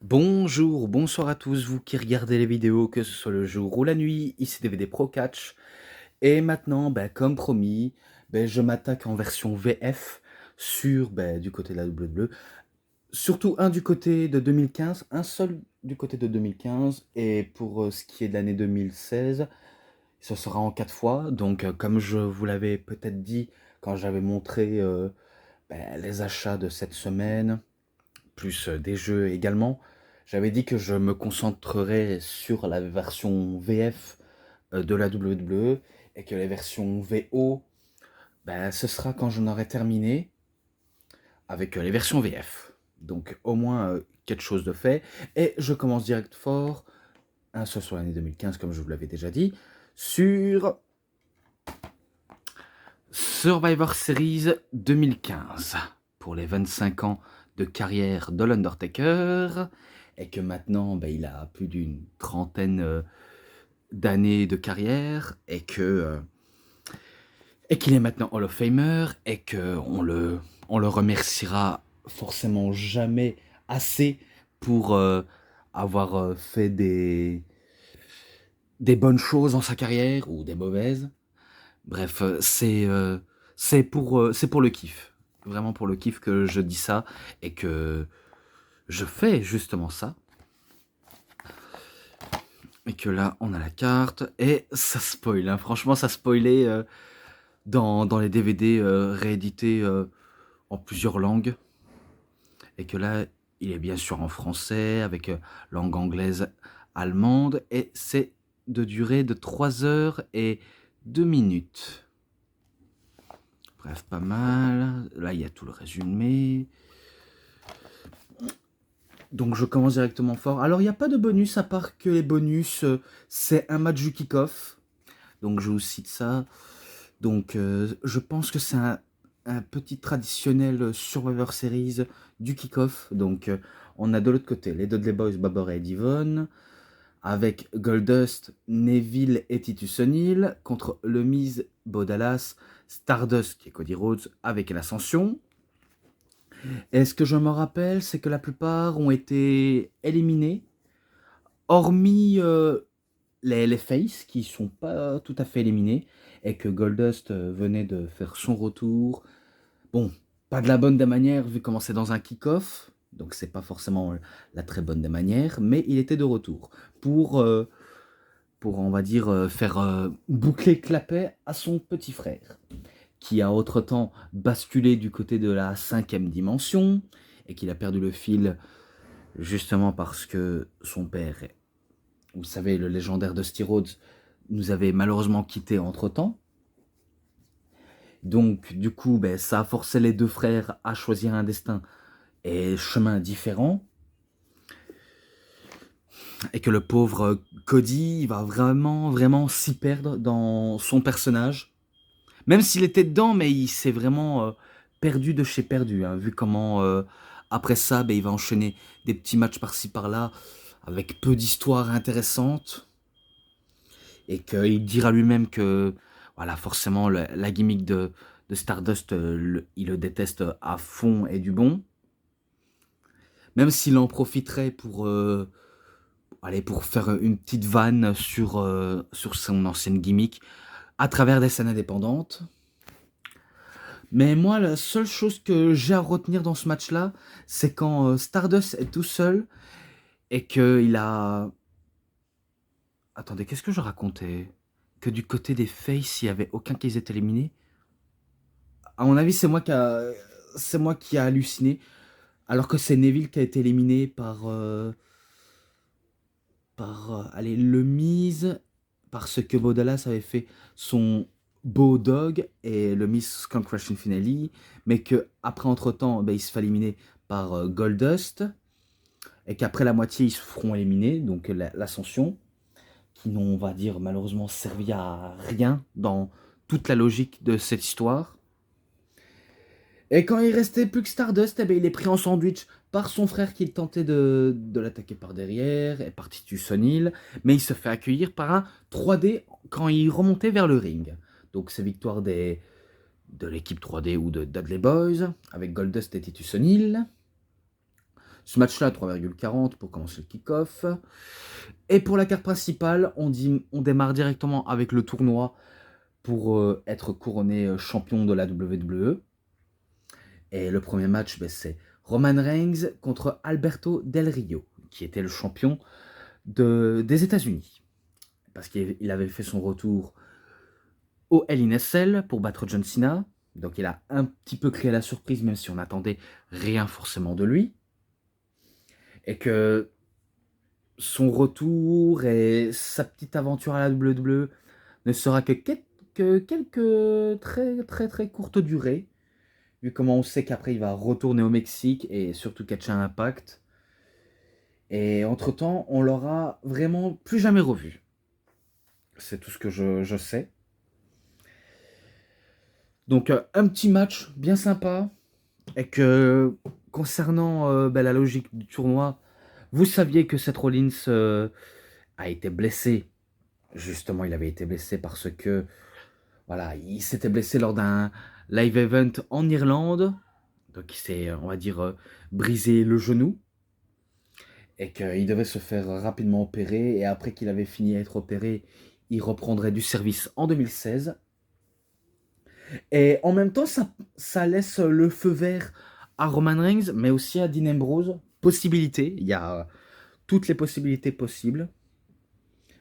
Bonjour, bonsoir à tous, vous qui regardez les vidéos, que ce soit le jour ou la nuit, ici DVD Pro Catch. Et maintenant, comme promis, je m'attaque en version VF sur du côté de la WWE. Surtout un du côté de 2015, un seul du côté de 2015. Et pour ce qui est de l'année 2016, ce sera en 4 fois. Donc comme je vous l'avais peut-être dit quand j'avais montré les achats de cette semaine, plus des jeux également. J'avais dit que je me concentrerais sur la version VF de la WWE et que les versions VO, ce sera quand j'en aurai terminé avec les versions VF. Donc au moins quelque chose de fait. Et je commence direct fort, un seul sur l'année 2015 comme je vous l'avais déjà dit, sur Survivor Series 2015 pour les 25 ans de carrière de l'Undertaker et que maintenant il a plus d'une trentaine d'années de carrière et qu'il est maintenant Hall of Famer et que on le remerciera forcément jamais assez pour avoir fait des bonnes choses dans sa carrière ou des mauvaises. Bref, c'est pour le kiff. Vraiment pour le kiff que je dis ça et que je fais justement ça. Et que là, on a la carte et ça spoil. Hein. Franchement, ça spoilait dans les DVD réédités en plusieurs langues. Et que là, il est bien sûr en français avec langue anglaise, allemande. Et c'est de durée de 3 heures et 2 minutes. Bref, pas mal. Là, il y a tout le résumé. Donc, je commence directement fort. Alors, il n'y a pas de bonus, à part que les bonus, c'est un match du kick-off. Donc, je vous cite ça. Donc, je pense que c'est un petit traditionnel Survivor Series du kick-off. Donc, on a de l'autre côté les Dudley Boys, Bubba et Devon, avec Goldust, Neville et Titus O'Neil, contre Le Miz, Bo Dallas, Stardust, qui est Cody Rhodes, avec l'Ascension. Et ce que je me rappelle, c'est que la plupart ont été éliminés, hormis les Faces, qui sont pas tout à fait éliminés, et que Goldust venait de faire son retour. Bon, pas de la bonne des manières, vu comment c'est dans un kick-off, donc c'est pas forcément la très bonne des manières, mais il était de retour pour on va dire, faire boucler Clapet à son petit frère, qui a autre-temps basculé du côté de la 5e dimension, et qu'il a perdu le fil justement parce que son père, vous savez, le légendaire Dusty Rhodes, nous avait malheureusement quitté entre-temps. Donc du coup, ça a forcé les deux frères à choisir un destin et chemin différent. Et que le pauvre Cody il va vraiment, vraiment s'y perdre dans son personnage. Même s'il était dedans, mais il s'est vraiment perdu de chez perdu. Hein, vu comment, après ça, il va enchaîner des petits matchs par-ci par-là, avec peu d'histoires intéressantes. Et qu'il dira lui-même que, voilà, forcément, la gimmick de Stardust, il le déteste à fond et du bon. Même s'il en profiterait pour faire une petite vanne sur son ancienne gimmick à travers des scènes indépendantes. Mais moi, la seule chose que j'ai à retenir dans ce match-là, c'est quand Stardust est tout seul et qu'il a... Attendez, qu'est-ce que je racontais? Que du côté des Faces, il n'y avait aucun qui été éliminé? À mon avis, c'est moi qui a halluciné. Alors que c'est Neville qui a été éliminé allez, le Miz, parce que Bo Dallas avait fait son Beau Dog et le Miz Skunk Crashing Finale, mais que après entre-temps, il se fait éliminer par Goldust, et qu'après la moitié, ils se feront éliminer, donc l'Ascension, qui n'ont, on va dire, malheureusement servi à rien dans toute la logique de cette histoire. Et quand il restait plus que Stardust, il est pris en sandwich par son frère qui tentait de l'attaquer par derrière, et par Titus O'Neil, mais il se fait accueillir par un 3D quand il remontait vers le ring. Donc c'est victoire de l'équipe 3D ou de Dudley Boys, avec Goldust et Titus O'Neil. Ce match-là, 3,40 pour commencer le kick-off. Et pour la carte principale, on démarre directement avec le tournoi pour être couronné champion de la WWE. Et le premier match, c'est Roman Reigns contre Alberto Del Rio, qui était le champion des États-Unis. Parce qu'il avait fait son retour au Hell in a Cell pour battre John Cena. Donc il a un petit peu créé la surprise, même si on n'attendait rien forcément de lui. Et que son retour et sa petite aventure à la WWE ne sera que quelques très très très courtes durées, vu comment on sait qu'après il va retourner au Mexique et surtout catcher un Impact. Et entre-temps, on l'aura vraiment plus jamais revu. C'est tout ce que je sais. Donc un petit match bien sympa. Et que concernant la logique du tournoi, vous saviez que Seth Rollins a été blessé. Justement, il avait été blessé parce que voilà, il s'était blessé lors d'un live event en Irlande. Donc il s'est, on va dire, brisé le genou. Et qu'il devait se faire rapidement opérer. Et après qu'il avait fini d'être opéré, il reprendrait du service en 2016. Et en même temps, ça laisse le feu vert à Roman Reigns, mais aussi à Dean Ambrose. Possibilité, il y a toutes les possibilités possibles.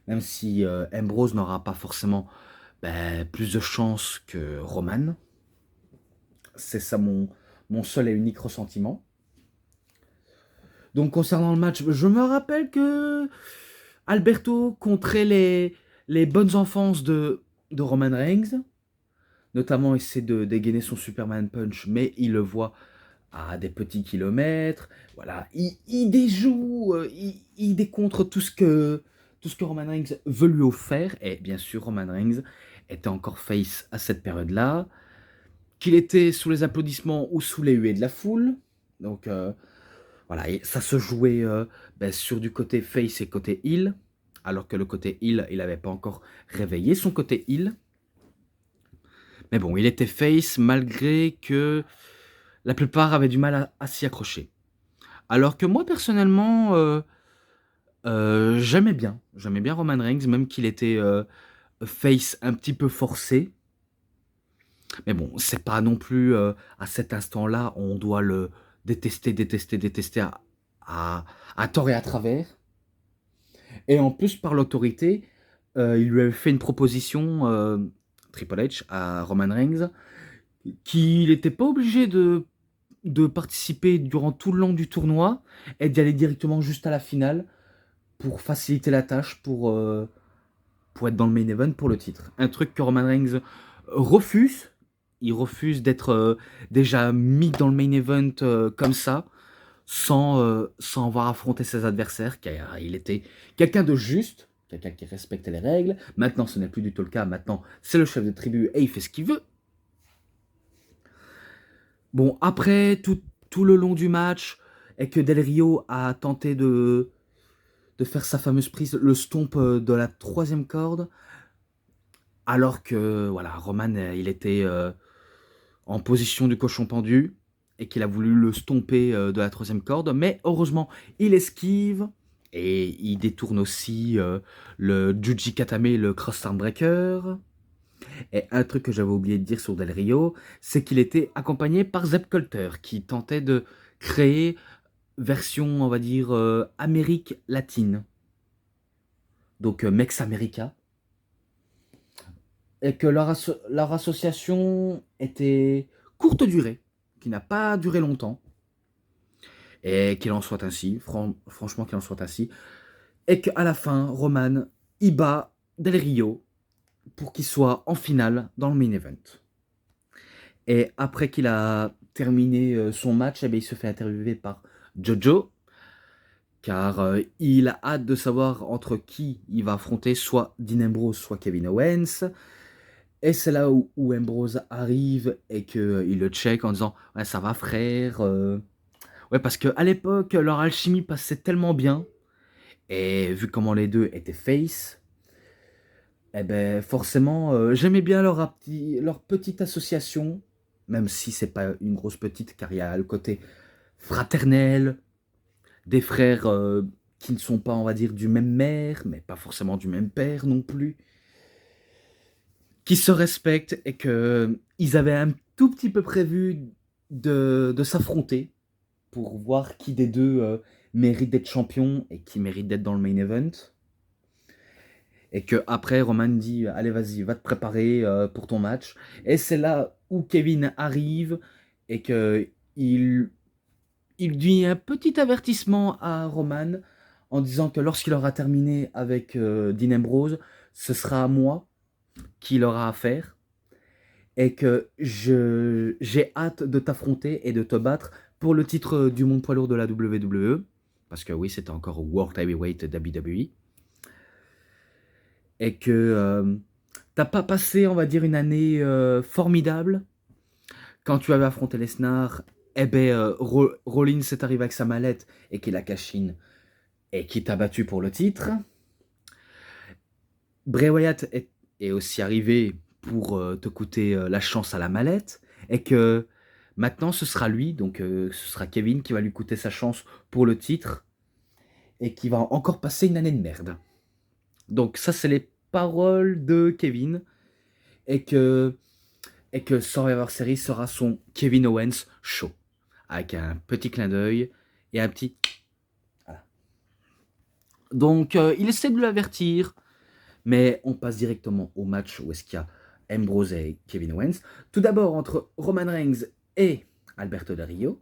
Même si Ambrose n'aura pas forcément plus de chance que Roman. C'est ça mon seul et unique ressentiment. Donc concernant le match, je me rappelle que Alberto compterait les bonnes enfances de Roman Reigns. Notamment essaie de dégainer son Superman Punch, mais il le voit à des petits kilomètres. Voilà, il déjoue, il décontre tout ce que Roman Reigns veut lui offrir. Et bien sûr, Roman Reigns était encore face à cette période-là. Qu'il était sous les applaudissements ou sous les huées de la foule. Donc voilà, et ça se jouait sur du côté face et côté heel. Alors que le côté heel, il n'avait pas encore réveillé son côté heel. Mais bon, il était face malgré que la plupart avaient du mal à s'y accrocher. Alors que moi, personnellement, j'aimais bien. J'aimais bien Roman Reigns, même qu'il était face un petit peu forcé. Mais bon, c'est pas non plus à cet instant-là, on doit le détester à tort et à travers. Et en plus, par l'autorité, il lui avait fait une proposition, Triple H, à Roman Reigns, qu'il n'était pas obligé de participer durant tout le long du tournoi et d'y aller directement juste à la finale pour faciliter la tâche pour être dans le main event pour le titre. Un truc que Roman Reigns refuse. Il refuse d'être déjà mis dans le main event comme ça, sans avoir affronté ses adversaires, car il était quelqu'un de juste, quelqu'un qui respectait les règles. Maintenant, ce n'est plus du tout le cas. Maintenant, c'est le chef de tribu et il fait ce qu'il veut. Bon, après, tout le long du match, et que Del Rio a tenté de faire sa fameuse prise, le stomp de la 3e corde, alors que voilà, Roman, il était en position du cochon pendu, et qu'il a voulu le stomper de la 3e corde, mais heureusement, il esquive, et il détourne aussi le Juji Katame, le Cross Arm Breaker. Et un truc que j'avais oublié de dire sur Del Rio, c'est qu'il était accompagné par Zeb Colter, qui tentait de créer version, on va dire, Amérique latine. Donc Mex America. Et que leur association était courte durée, qui n'a pas duré longtemps. Et qu'il en soit ainsi, franchement qu'il en soit ainsi. Et qu'à la fin, Roman, il bat Del Rio pour qu'il soit en finale dans le main event. Et après qu'il a terminé son match, il se fait interviewer par Jojo, car il a hâte de savoir entre qui il va affronter, soit Dean Ambrose, soit Kevin Owens. Et c'est là où Ambrose arrive et qu'il le check en disant « Ouais, ça va frère ?» Ouais, parce qu'à l'époque, leur alchimie passait tellement bien, et vu comment les deux étaient face, eh ben forcément, j'aimais bien leur petite association, même si c'est pas une grosse petite, car il y a le côté fraternel, des frères qui ne sont pas, on va dire, du même mère, mais pas forcément du même père non plus, qui se respectent et que ils avaient un tout petit peu prévu de s'affronter pour voir qui des deux mérite d'être champion et qui mérite d'être dans le main event. Et que après Roman dit allez vas-y, va te préparer pour ton match. Et c'est là où Kevin arrive et que il dit un petit avertissement à Roman en disant que lorsqu'il aura terminé avec Dean Ambrose, ce sera à moi qu'il aura à faire et que j'ai hâte de t'affronter et de te battre pour le titre du monde poids lourd de la WWE. Parce que oui, c'était encore World Heavyweight WWE. Et que t'as pas passé, on va dire, une année formidable. Quand tu avais affronté Lesnar, eh ben, Rollins est arrivé avec sa mallette et qu'il a cash-in et qui t'a battu pour le titre. Bray Wyatt est aussi arrivé pour te coûter la chance à la mallette et que maintenant ce sera lui, donc ce sera Kevin qui va lui coûter sa chance pour le titre et qui va encore passer une année de merde. Donc ça c'est les paroles de Kevin et que Survivor Series sera son Kevin Owens show avec un petit clin d'œil et un petit voilà. Donc il essaie de l'avertir. Mais on passe directement au match où est-ce qu'il y a Ambrose et Kevin Owens. Tout d'abord entre Roman Reigns et Alberto Del Rio.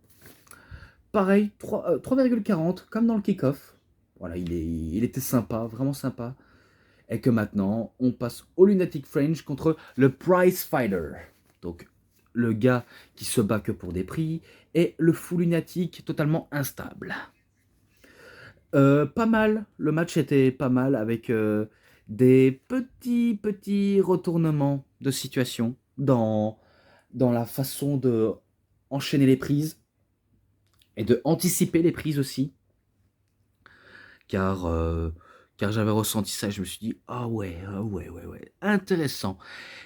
Pareil, 3,40 comme dans le kick-off. Voilà, il était sympa, vraiment sympa. Et que maintenant, on passe au Lunatic Fringe contre le Prize Fighter. Donc, le gars qui se bat que pour des prix et le fou lunatique totalement instable. Pas mal, le match était pas mal avec des petits retournements de situation dans la façon de enchaîner les prises et de anticiper les prises aussi. Car j'avais ressenti ça et je me suis dit ah ouais, intéressant.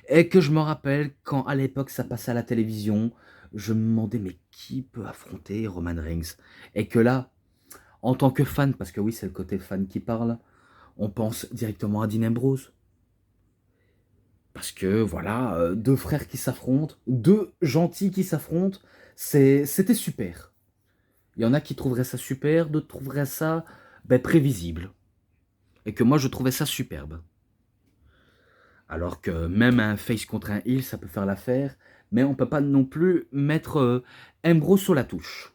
Et que je me rappelle quand à l'époque ça passait à la télévision, je me demandais mais qui peut affronter Roman Reigns? Et que là, en tant que fan, parce que oui c'est le côté fan qui parle, on pense directement à Dean Ambrose. Parce que voilà, deux frères qui s'affrontent, deux gentils qui s'affrontent, c'était super. Il y en a qui trouveraient ça super, d'autres trouveraient ça prévisible. Et que moi je trouvais ça superbe. Alors que même un face contre un heel, ça peut faire l'affaire, mais on peut pas non plus mettre Ambrose sur la touche,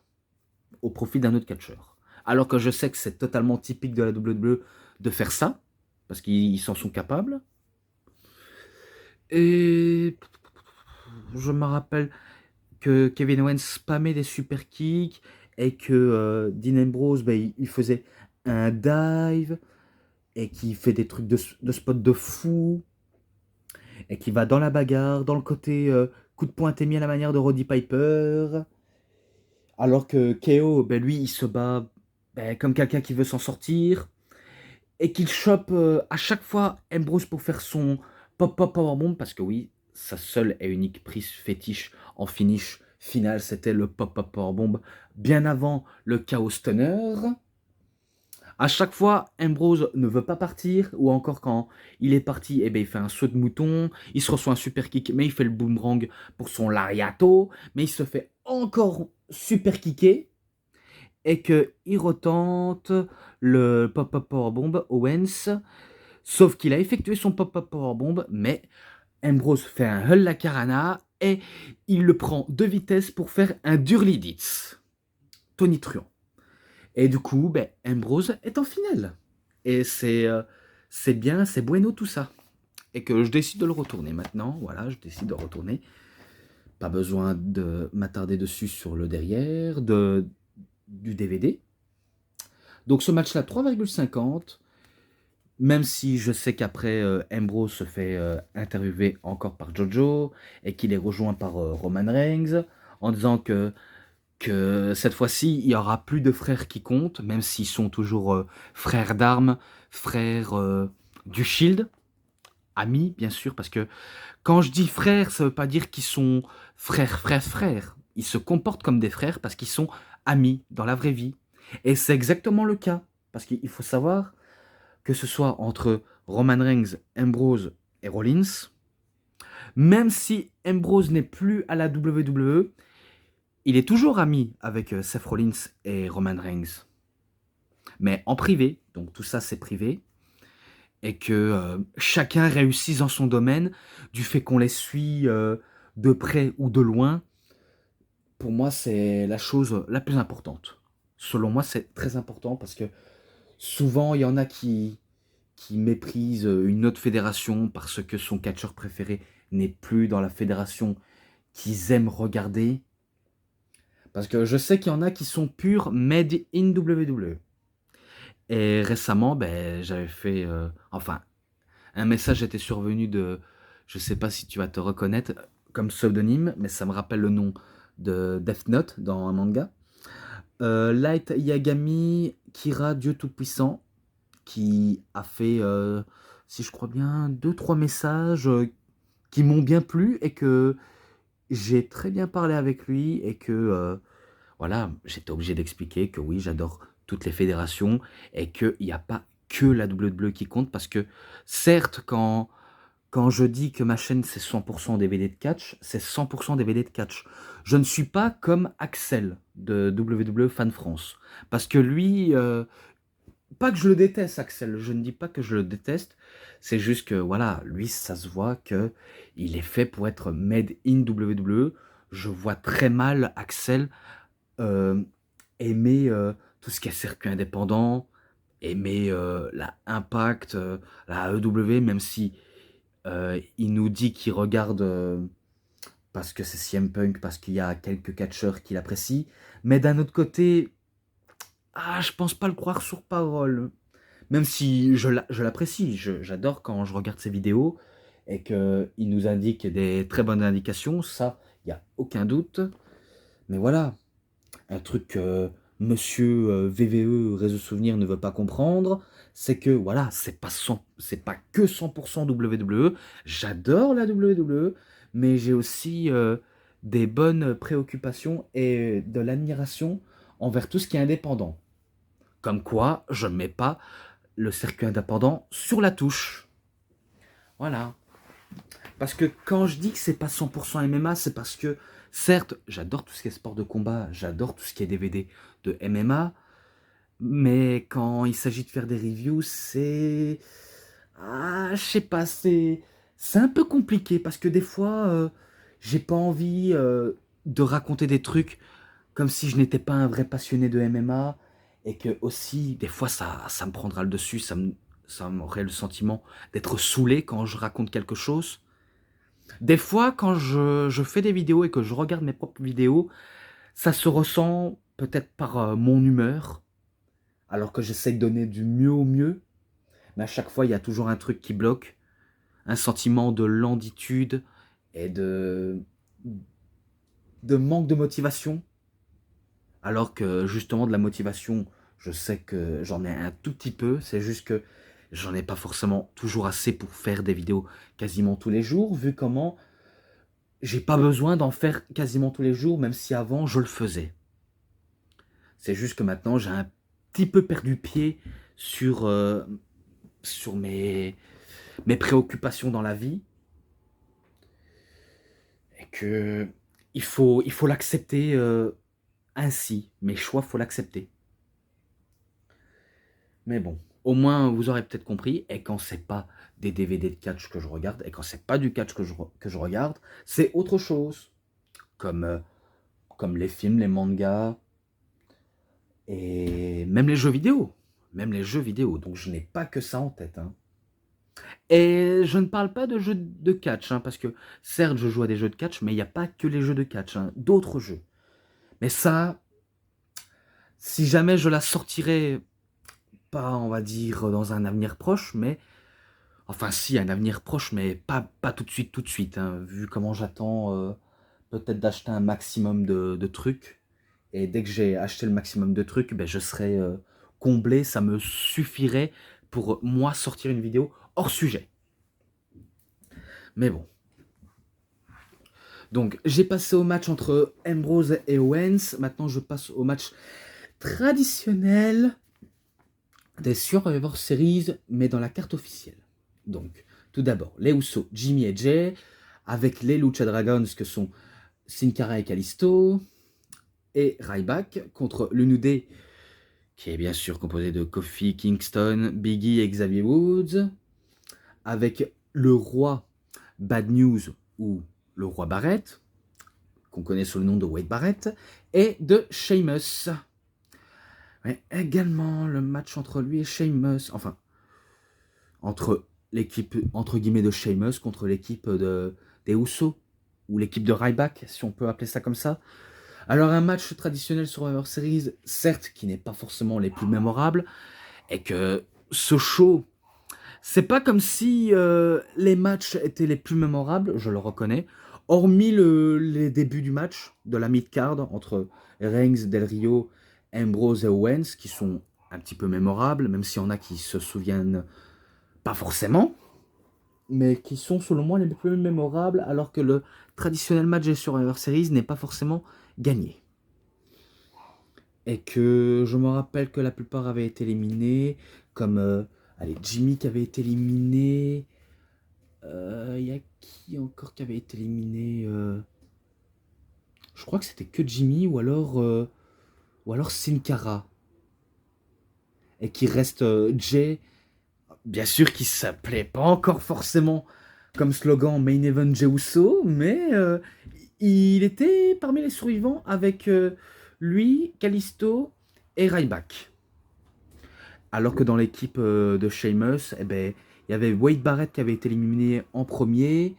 au profit d'un autre catcheur. Alors que je sais que c'est totalement typique de la WWE de faire ça, parce qu'ils s'en sont capables. Et je me rappelle que Kevin Owens spammait des super kicks et que Dean Ambrose, il faisait un dive et qui fait des trucs de spot de fou et qui va dans la bagarre, dans le côté coup de poing mis à la manière de Roddy Piper. Alors que KO, lui, il se bat comme quelqu'un qui veut s'en sortir et qu'il chope à chaque fois Ambrose pour faire son pop-pop powerbomb parce que oui, sa seule et unique prise fétiche en finish final, c'était le pop-pop powerbomb bien avant le Chaos Stunner. À chaque fois, Ambrose ne veut pas partir, ou encore quand il est parti, il fait un saut de mouton, il se reçoit un super kick, mais il fait le boomerang pour son lariato, mais il se fait encore super kicker, et qu'il retente le pop-up powerbomb Owens, sauf qu'il a effectué son pop-up powerbomb, mais Ambrose fait un Hull la Carana, et il le prend de vitesse pour faire un Durly Ditz. Tony Truant. Et du coup, Ambrose est en finale. Et c'est bien, c'est bueno tout ça. Et que je décide de le retourner maintenant. Voilà, je décide de retourner. Pas besoin de m'attarder dessus sur le derrière du DVD. Donc ce match-là, 3,50. Même si je sais qu'après, Ambrose se fait interviewer encore par Jojo et qu'il est rejoint par Roman Reigns en disant que cette fois-ci, il n'y aura plus de frères qui comptent, même s'ils sont toujours frères d'armes, frères du Shield, amis, bien sûr, parce que quand je dis frères, ça ne veut pas dire qu'ils sont frères. Ils se comportent comme des frères parce qu'ils sont amis dans la vraie vie. Et c'est exactement le cas. Parce qu'il faut savoir que ce soit entre Roman Reigns, Ambrose et Rollins, même si Ambrose n'est plus à la WWE, il est toujours ami avec Seth Rollins et Roman Reigns. Mais en privé, donc tout ça c'est privé, et que chacun réussisse dans son domaine, du fait qu'on les suit de près ou de loin, pour moi c'est la chose la plus importante. Selon moi c'est très important parce que souvent il y en a qui méprisent une autre fédération parce que son catcheur préféré n'est plus dans la fédération qu'ils aiment regarder. Parce que je sais qu'il y en a qui sont purs made in WWE. Et récemment, ben, j'avais fait... enfin, un message était survenu de... Je sais pas si tu vas te reconnaître comme pseudonyme, mais ça me rappelle le nom de Death Note dans un manga. Light Yagami Kira, Dieu Tout-Puissant, qui a fait, si je crois bien, deux trois messages qui m'ont bien plu et que j'ai très bien parlé avec lui et que voilà, j'étais obligé d'expliquer que oui, j'adore toutes les fédérations et qu'il n'y a pas que la WWE qui compte parce que certes, quand je dis que ma chaîne c'est 100% DVD de catch, c'est 100% DVD de catch. Je ne suis pas comme Axel de WWE Fan France parce que lui, pas que je le déteste, Axel. Je ne dis pas que je le déteste. C'est juste que, voilà, lui, ça se voit que il est fait pour être made in WWE. Je vois très mal Axel euh, aimer tout ce qui est circuit indépendant, aimer la Impact, la AEW, même si il nous dit qu'il regarde parce que c'est CM Punk, parce qu'il y a quelques catcheurs qu'il apprécie. Mais d'un autre côté, je pense pas le croire sur parole. Même si je l'apprécie, j'adore quand je regarde ses vidéos et qu'il nous indique des très bonnes indications, ça, il n'y a aucun doute. Mais voilà, un truc que monsieur VVE Réseau Souvenir ne veut pas comprendre, c'est que voilà, c'est pas que 100% WWE. J'adore la WWE, mais j'ai aussi des bonnes préoccupations et de l'admiration envers tout ce qui est indépendant. Comme quoi, je ne mets pas le circuit indépendant sur la touche. Voilà. Parce que quand je dis que c'est pas 100% MMA, c'est parce que, certes, j'adore tout ce qui est sport de combat, j'adore tout ce qui est DVD de MMA, mais quand il s'agit de faire des reviews, c'est... je sais pas, c'est un peu compliqué parce que des fois, j'ai pas envie de raconter des trucs comme si je n'étais pas un vrai passionné de MMA et que aussi, des fois, ça me prendra le dessus, ça m'aurait le sentiment d'être saoulé quand je raconte quelque chose. Des fois, quand je fais des vidéos et que je regarde mes propres vidéos, ça se ressent peut-être par mon humeur, alors que j'essaie de donner du mieux au mieux, mais à chaque fois, il y a toujours un truc qui bloque, un sentiment de lentitude et de manque de motivation, alors que justement de la motivation, je sais que j'en ai un tout petit peu, c'est juste que j'en ai pas forcément toujours assez pour faire des vidéos quasiment tous les jours, vu comment j'ai pas besoin d'en faire quasiment tous les jours, même si avant je le faisais. C'est juste que maintenant j'ai un petit peu perdu pied sur, sur mes préoccupations dans la vie et que il faut l'accepter ainsi. Mes choix, faut l'accepter. Mais bon, au moins vous aurez peut-être compris. Et quand c'est pas des DVD de catch que je regarde, et quand c'est pas du catch que je regarde, c'est autre chose. Comme, comme les films, les mangas, et même les jeux vidéo. Même les jeux vidéo. Donc je n'ai pas que ça en tête. Hein. Et je ne parle pas de jeux de catch, hein, parce que certes je joue à des jeux de catch, mais il n'y a pas que les jeux de catch, hein, d'autres jeux. Mais ça, si jamais je la sortirais, pas on va dire dans un avenir proche, mais enfin si un avenir proche, mais pas tout de suite, hein, vu comment j'attends peut-être d'acheter un maximum de trucs. Et dès que j'ai acheté le maximum de trucs, ben, je serai comblé, ça me suffirait pour moi sortir une vidéo hors sujet. Mais bon. Donc j'ai passé au match entre Ambrose et Owens, maintenant je passe au match traditionnel des Survivor Series, mais dans la carte officielle. Donc, tout d'abord, les Usos, Jimmy et Jay, avec les Lucha Dragons que sont Sin Cara et Kalisto, et Ryback contre le New Day, qui est bien sûr composé de Kofi Kingston, Biggie et Xavier Woods, avec le roi Bad News ou le roi Barrett, qu'on connaît sous le nom de Wade Barrett, et de Sheamus. Ouais, également le match entre lui et Sheamus, enfin, entre l'équipe entre guillemets de Sheamus contre l'équipe des Usos, ou l'équipe de Ryback, si on peut appeler ça comme ça. Alors un match traditionnel sur Survivor Series, certes, qui n'est pas forcément les plus mémorables, et que ce show, c'est pas comme si les matchs étaient les plus mémorables, je le reconnais, hormis les débuts du match, de la mid-card, entre Reigns, Del Rio, Ambrose et Owens, qui sont un petit peu mémorables, même s'il y en a qui se souviennent pas forcément, mais qui sont selon moi les plus mémorables, alors que le traditionnel match des Survivor Series n'est pas forcément gagné. Et que je me rappelle que la plupart avaient été éliminés, comme Jimmy qui avait été éliminé. Il y a qui encore qui avait été éliminé Je crois que c'était que Jimmy ou alors Sin Cara. Et qui reste Jay, bien sûr qui s'appelait pas encore forcément comme slogan Main Event Jey Uso, mais il était parmi les survivants avec lui, Kalisto et Ryback. Alors que dans l'équipe de Sheamus, eh ben, il y avait Wade Barrett qui avait été éliminé en premier.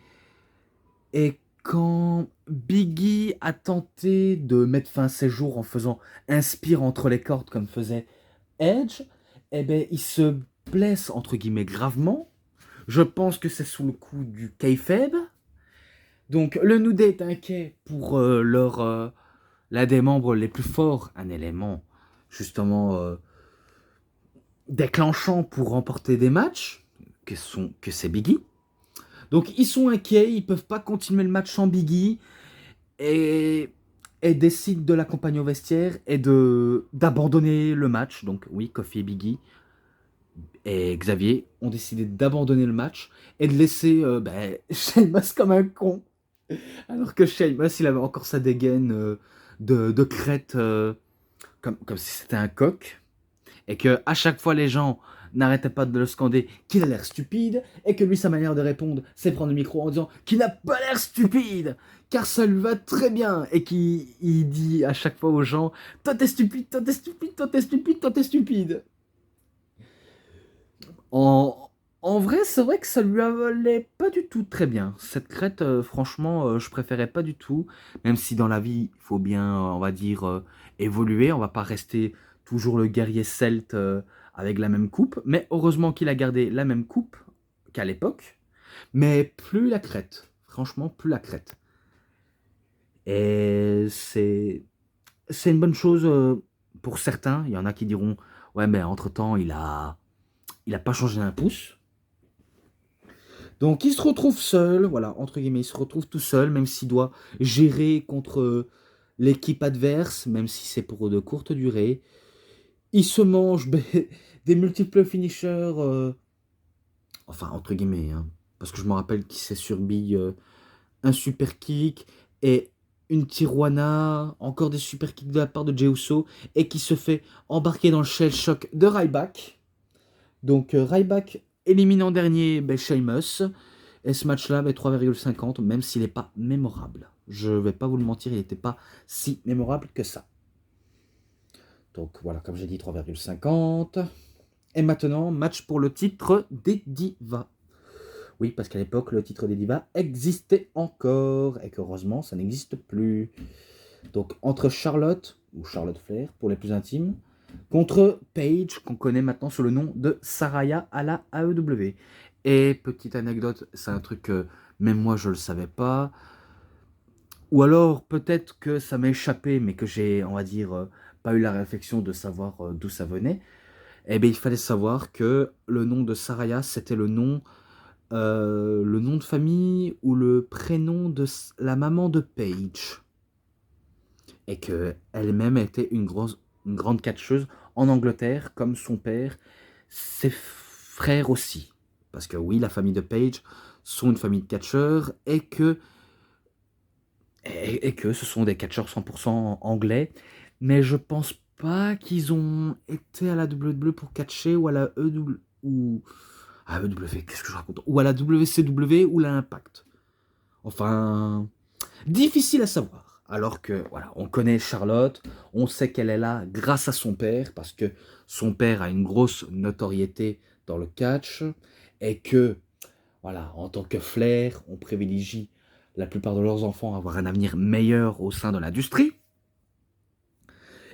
Et quand Biggie a tenté de mettre fin à ses jours en faisant un spear entre les cordes comme faisait Edge, eh ben, il se blesse entre guillemets gravement. Je pense que c'est sous le coup du kayfabe. Donc le New Day est inquiet pour l'un des membres les plus forts, un élément justement déclenchant pour remporter des matchs, que c'est Biggie. Donc ils sont inquiets, ils peuvent pas continuer le match sans Biggie et décident de l'accompagner au vestiaire et d'abandonner le match. Donc oui, Kofi et Biggie et Xavier ont décidé d'abandonner le match et de laisser Sheamus comme un con. Alors que Sheamus, il avait encore sa dégaine de crête comme si c'était un coq. Et que à chaque fois les gens n'arrêtaient pas de le scander qu'il a l'air stupide, et que lui sa manière de répondre c'est prendre le micro en disant qu'il n'a pas l'air stupide, car ça lui va très bien, et qu'il dit à chaque fois aux gens toi t'es stupide, toi t'es stupide, toi t'es stupide, toi t'es stupide. En vrai, c'est vrai que ça lui allait pas du tout très bien. Cette crête, franchement, je préférais pas du tout. Même si dans la vie, il faut bien, on va dire, évoluer. On va pas rester toujours le guerrier celte avec la même coupe. Mais heureusement qu'il a gardé la même coupe qu'à l'époque. Mais plus la crête. Franchement, plus la crête. Et c'est une bonne chose pour certains. Il y en a qui diront, ouais, mais entre-temps, il a pas changé d'un pouce. Donc il se retrouve seul, voilà, entre guillemets, il se retrouve tout seul, même s'il doit gérer contre l'équipe adverse, même si c'est pour de courtes durées. Il se mange des multiples finishers, enfin entre guillemets, hein, parce que je me rappelle qu'il s'est subi un super kick et une tijuana, encore des super kicks de la part de Jey Uso, et qui se fait embarquer dans le shell shock de Ryback. Donc Ryback élimine en dernier Sheamus. Et ce match-là avait 3,50, même s'il n'est pas mémorable. Je ne vais pas vous le mentir, il n'était pas si mémorable que ça. Donc voilà, comme j'ai dit, 3,50. Et maintenant, match pour le titre des Divas. Oui, parce qu'à l'époque, le titre des Divas existait encore. Et qu'heureusement, ça n'existe plus. Donc entre Charlotte, ou Charlotte Flair pour les plus intimes, contre Paige, qu'on connaît maintenant sous le nom de Saraya à la AEW. Et petite anecdote, c'est un truc que même moi je le savais pas. Ou alors peut-être que ça m'a échappé, mais que j'ai, on va dire, pas eu la réflexion de savoir d'où ça venait. Eh bien, il fallait savoir que le nom de Saraya, c'était le nom de famille ou le prénom de la maman de Paige. Et que elle-même était une grosse une grande catcheuse en Angleterre, comme son père, ses frères aussi. Parce que oui, la famille de Paige sont une famille de catcheurs et que ce sont des catcheurs 100% anglais. Mais je pense pas qu'ils ont été à la WWE pour catcher ou à la EW ou à EW, qu'est-ce que je raconte? Ou à la WCW ou la Impact. Enfin, difficile à savoir. Alors que, voilà, on connaît Charlotte, on sait qu'elle est là grâce à son père, parce que son père a une grosse notoriété dans le catch, et que, voilà, en tant que Flair, on privilégie la plupart de leurs enfants à avoir un avenir meilleur au sein de l'industrie,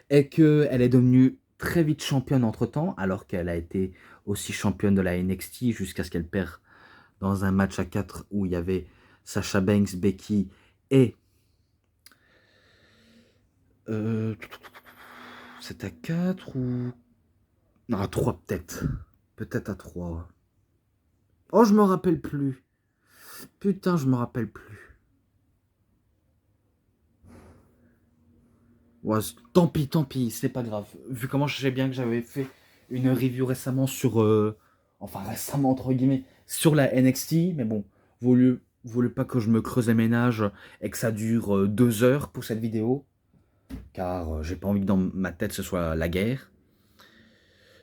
et qu'elle est devenue très vite championne entre-temps, alors qu'elle a été aussi championne de la NXT jusqu'à ce qu'elle perde dans un match à 4 où il y avait Sasha Banks, Becky et Euh, c'est à 4 ou... Non, à 3 peut-être. Peut-être à 3. Oh, je me rappelle plus. Putain, je me rappelle plus. Ouais, tant pis, c'est pas grave. Vu comment je sais bien que j'avais fait une review récemment sur... enfin, récemment, entre guillemets, sur la NXT, mais bon, voulu pas que je me creuse les ménages et que ça dure 2 heures pour cette vidéo, car j'ai pas envie que dans ma tête ce soit la guerre.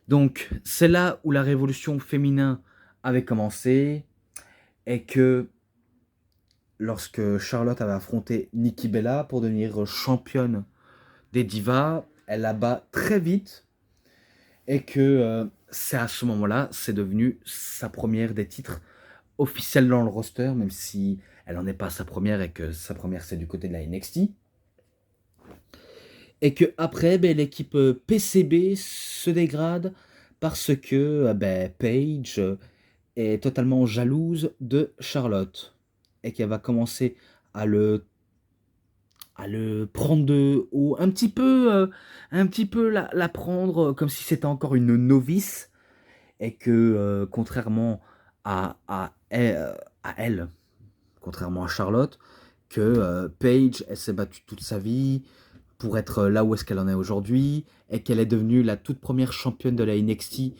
Donc, c'est là où la révolution féminin avait commencé et que lorsque Charlotte avait affronté Nikki Bella pour devenir championne des divas, elle la bat très vite et que c'est à ce moment-là, c'est devenu sa première des titres officiels dans le roster, même si elle n'en est pas sa première et que sa première c'est du côté de la NXT. Et que après, ben, l'équipe PCB se dégrade parce que Paige est totalement jalouse de Charlotte et qu'elle va commencer à le prendre de haut, un petit peu la prendre comme si c'était encore une novice et que contrairement à elle, contrairement à Charlotte, que Paige, elle s'est battue toute sa vie pour être là où est-ce qu'elle en est aujourd'hui et qu'elle est devenue la toute première championne de la NXT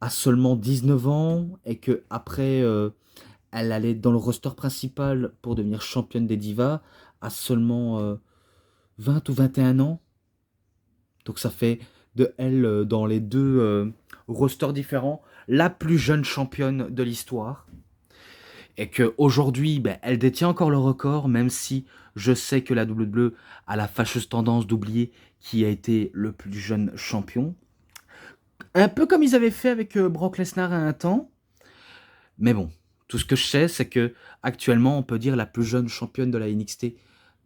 à seulement 19 ans et que après elle allait dans le roster principal pour devenir championne des divas à seulement 20 ou 21 ans. Donc ça fait de elle, dans les deux rosters différents, la plus jeune championne de l'histoire. Et qu'aujourd'hui, ben, elle détient encore le record, même si je sais que la WWE a la fâcheuse tendance d'oublier qui a été le plus jeune champion. Un peu comme ils avaient fait avec Brock Lesnar à un temps. Mais bon, tout ce que je sais, c'est que actuellement, on peut dire la plus jeune championne de la NXT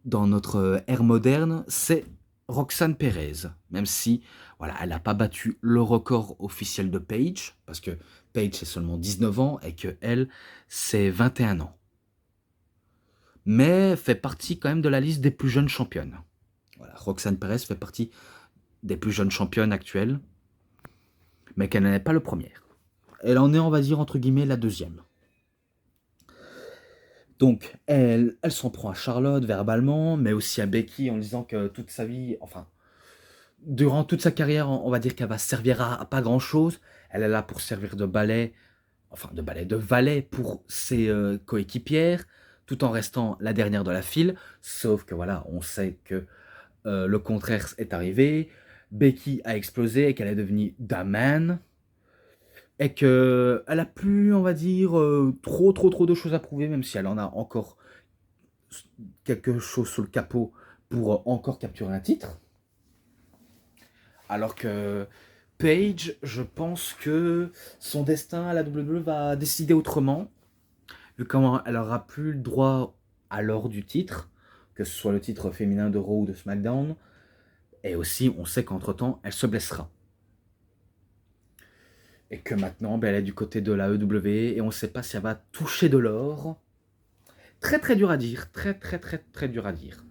dans notre ère moderne, c'est Roxanne Perez. Même si, voilà, elle n'a pas battu le record officiel de Paige, parce que Paige c'est seulement 19 ans et que elle, c'est 21 ans. Mais fait partie quand même de la liste des plus jeunes championnes. Voilà, Roxanne Perez fait partie des plus jeunes championnes actuelles, mais qu'elle n'est pas le première. Elle en est, on va dire, entre guillemets, la deuxième. Donc, elle s'en prend à Charlotte verbalement, mais aussi à Becky en disant que toute sa vie, enfin, durant toute sa carrière, on va dire qu'elle va servir à pas grand-chose. Elle est là pour servir de balai, enfin de valet pour ses coéquipières, tout en restant la dernière de la file. Sauf que voilà, on sait que le contraire est arrivé. Becky a explosé et qu'elle est devenue Daman. Et qu'elle a plus, on va dire, trop de choses à prouver, même si elle en a encore quelque chose sous le capot pour encore capturer un titre. Alors que Paige, je pense que son destin à la WWE va décider autrement, vu comment elle aura plus le droit à l'or du titre, que ce soit le titre féminin de Raw ou de SmackDown, et aussi on sait qu'entre-temps, elle se blessera. Et que maintenant, ben, elle est du côté de la EW, et on ne sait pas si elle va toucher de l'or. Très dur à dire, très dur à dire.